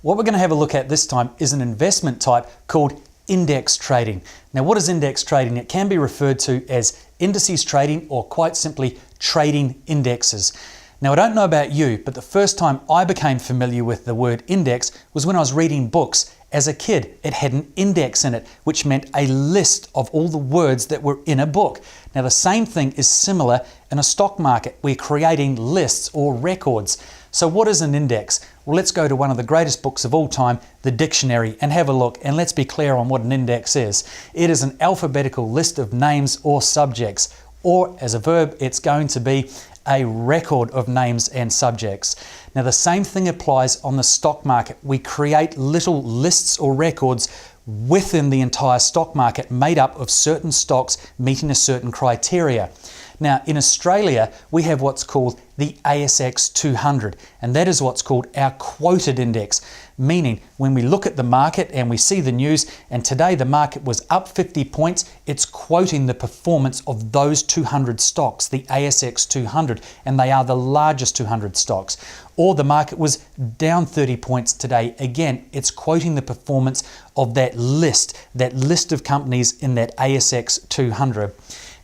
What we're going to have a look at this time is an investment type called index trading. Now, what is index trading? It can be referred to as indices trading or quite simply trading indexes. Now, I don't know about you, but the first time I became familiar with the word index was when I was reading books. As a kid, it had an index in it, which meant a list of all the words that were in a book. Now, the same thing is similar in a stock market. We're creating lists or records. So what is an index? Well, let's go to one of the greatest books of all time, the dictionary, and have a look. And let's be clear on what an index is. It is an alphabetical list of names or subjects, or as a verb, it's going to be a record of names and subjects. Now, the same thing applies on the stock market. We create little lists or records within the entire stock market made up of certain stocks meeting a certain criteria. Now, in Australia, we have what's called the ASX 200, and that is what's called our quoted index, meaning when we look at the market and we see the news, and today the market was up 50 points, it's quoting the performance of those 200 stocks, the ASX 200, and they are the largest 200 stocks. Or the market was down 30 points today, again, it's quoting the performance of that list of companies in that ASX 200.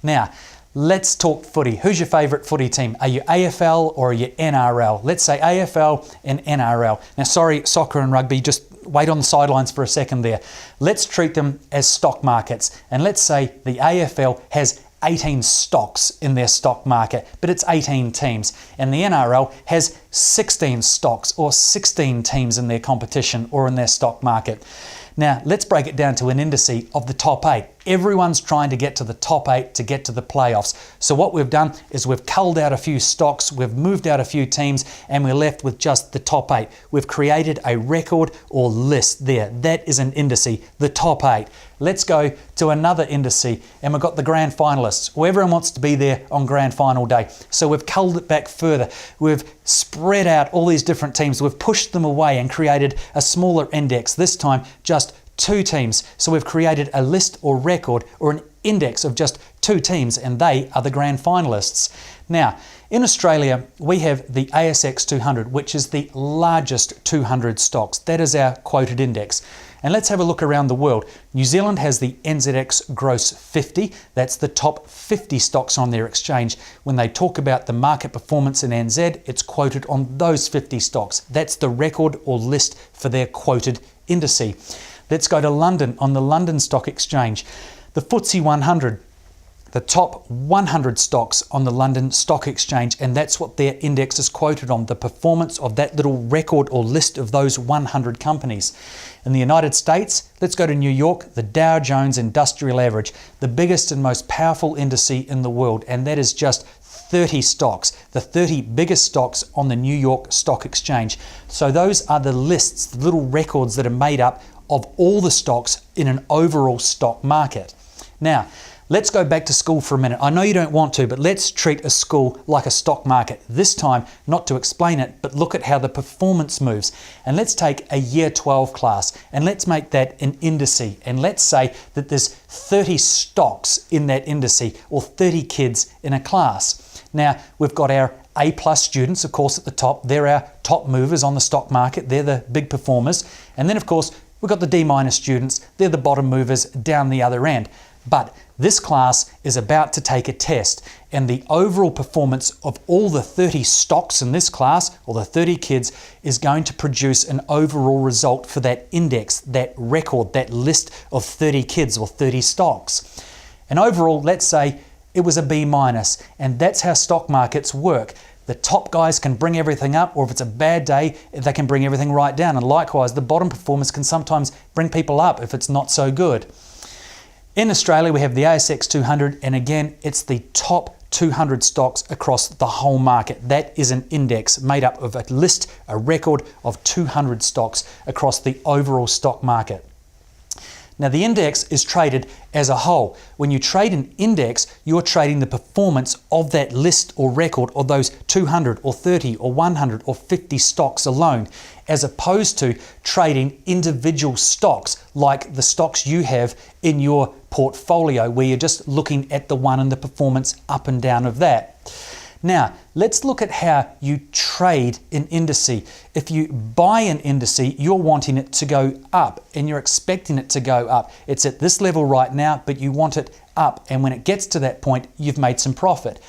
Now, let's talk footy. Who's your favourite footy team? Are you AFL or are you NRL? Let's say AFL and NRL. Now, sorry, soccer and rugby, just wait on the sidelines for a second there. Let's treat them as stock markets. And let's say the AFL has 18 stocks in their stock market, but it's 18 teams. And the NRL has 16 stocks or 16 teams in their competition or in their stock market. Now, let's break it down to an indice of the top 8. Everyone's trying to get to the top 8 to get to the playoffs. So what we've done is we've culled out a few stocks, we've moved out a few teams, and we're left with just the top 8. We've created a record or list there. That is an indice, the top 8. Let's go to another indice, and we've got the grand finalists. Well, everyone wants to be there on grand final day. So we've culled it back further. We've spread out all these different teams. We've pushed them away and created a smaller index, this time just 2 teams. So we've created a list or record or an index of just 2 teams, and they are the grand finalists. Now, in Australia, we have the ASX 200, which is the largest 200 stocks. That is our quoted index. And let's have a look around the world. New Zealand has the NZX Gross 50. That's the top 50 stocks on their exchange. When they talk about the market performance in NZ, it's quoted on those 50 stocks. That's the record or list for their quoted indice. Let's go to London on the London Stock Exchange. The FTSE 100, the top 100 stocks on the London Stock Exchange, and that's what their index is quoted on, the performance of that little record or list of those 100 companies. In the United States, let's go to New York, the Dow Jones Industrial Average, the biggest and most powerful indice in the world, and that is just 30 stocks, the 30 biggest stocks on the New York Stock Exchange. So those are the lists, the little records that are made up of all the stocks in an overall stock market. Now, let's go back to school for a minute. I know you don't want to, but let's treat a school like a stock market. This time, not to explain it, but look at how the performance moves. And let's take a year 12 class and let's make that an indice. And let's say that there's 30 stocks in that indice or 30 kids in a class. Now, we've got our A+ students, of course, at the top. They're our top movers on the stock market. They're the big performers. And then, of course, we've got the D- students. They're the bottom movers down the other end. But this class is about to take a test, and the overall performance of all the 30 stocks in this class, or the 30 kids, is going to produce an overall result for that index, that record, that list of 30 kids or 30 stocks. And overall, let's say it was a B-, and that's how stock markets work. The top guys can bring everything up, or if it's a bad day, they can bring everything right down. And likewise, the bottom performers can sometimes bring people up if it's not so good. In Australia, we have the ASX 200, and again, it's the top 200 stocks across the whole market. That is an index made up of a list, a record of 200 stocks across the overall stock market. Now, the index is traded as a whole. When you trade an index, you're trading the performance of that list or record or those 200 or 30 or 100 or 50 stocks alone, as opposed to trading individual stocks like the stocks you have in your portfolio, where you're just looking at the one and the performance up and down of that. Now, let's look at how you trade an indice. If you buy an indice, you're wanting it to go up and you're expecting it to go up. It's at this level right now, but you want it up. And when it gets to that point, you've made some profit.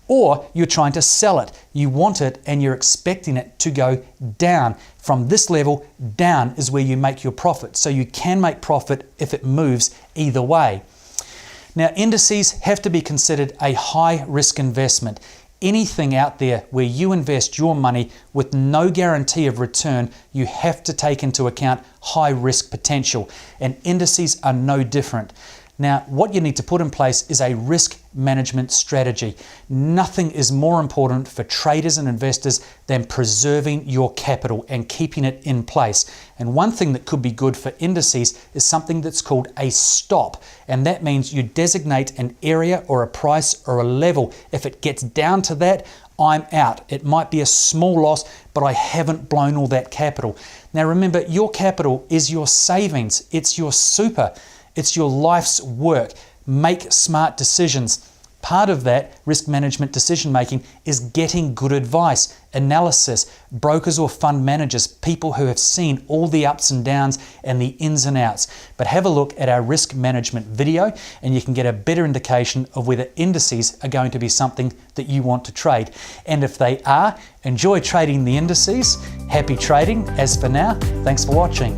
Or you're trying to sell it. You want it and you're expecting it to go down. From this level, down is where you make your profit. So you can make profit if it moves either way. Now, indices have to be considered a high risk investment. Anything out there where you invest your money with no guarantee of return, you have to take into account high risk potential, and indices are no different. Now, what you need to put in place is a risk management strategy. Nothing is more important for traders and investors than preserving your capital and keeping it in place. And one thing that could be good for indices is something that's called a stop. And that means you designate an area or a price or a level. If it gets down to that, I'm out. It might be a small loss, but I haven't blown all that capital. Now remember, your capital is your savings. It's your super. It's your life's work. Make smart decisions. Part of that risk management decision making is getting good advice, analysis, brokers or fund managers, people who have seen all the ups and downs and the ins and outs. But have a look at our risk management video and you can get a better indication of whether indices are going to be something that you want to trade. And if they are, enjoy trading the indices. Happy trading. As for now, thanks for watching.